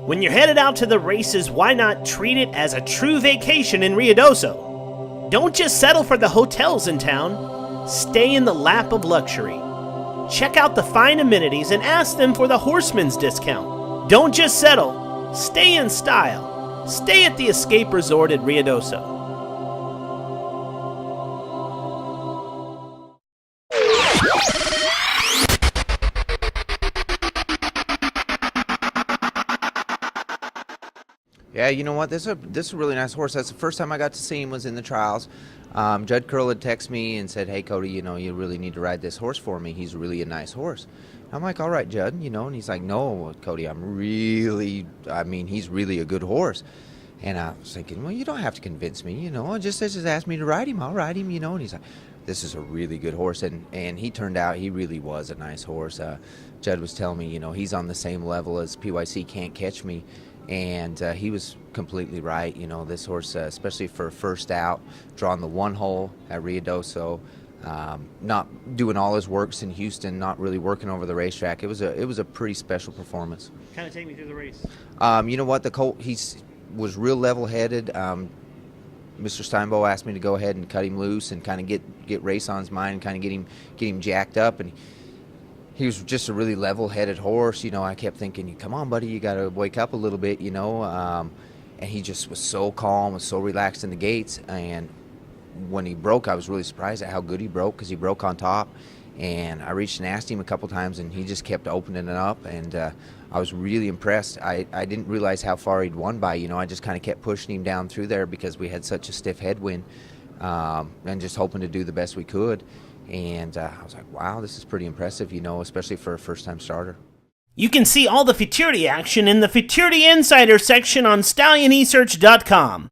When you're headed out to the races, why not treat it as a true vacation in Ruidoso? Don't just settle for the hotels in town. Stay in the lap of luxury. Check out the fine amenities and ask them for the Horseman's discount. Don't just settle. Stay in style. Stay at the Escape Resort at Ruidoso. Yeah, you know what? This is a really nice horse. That's the first time I got to see him was in the trials. Judd Curl had texted me and said, "Hey, Cody, you know, you really need to ride this horse for me. He's really a nice horse." I'm like, "All right, Judd," you know, and he's like, "No, Cody, he's really a good horse." And I was thinking, well, you don't have to convince me, you know, just ask me to ride him. I'll ride him, you know. And he's like, "This is a really good horse," and he turned out he really was a nice horse. Judd was telling me, you know, he's on the same level as PYC Can't Catch Me. And he was completely right. You know, this horse, especially for first out, drawing the one hole at Ruidoso, not doing all his works in Houston, not really working over the racetrack. It was a pretty special performance. Kind of take me through the race. You know what? The colt, was real level-headed. Mr. Steinbow asked me to go ahead and cut him loose and kind of get race on his mind and kind of get him jacked up. And he was just a really level-headed horse. You know, I kept thinking, come on, buddy, you got to wake up a little bit, you know. And he just was so calm, was so relaxed in the gates. And when he broke, I was really surprised at how good he broke, because he broke on top. And I reached and asked him a couple times, and he just kept opening it up. And I was really impressed. I didn't realize how far he'd won by. You know, I just kind of kept pushing him down through there because we had such a stiff headwind, and just hoping to do the best we could. And I was like, wow, this is pretty impressive, you know, especially for a first-time starter. You can see all the Futurity action in the Futurity Insider section on StallionEsearch.com.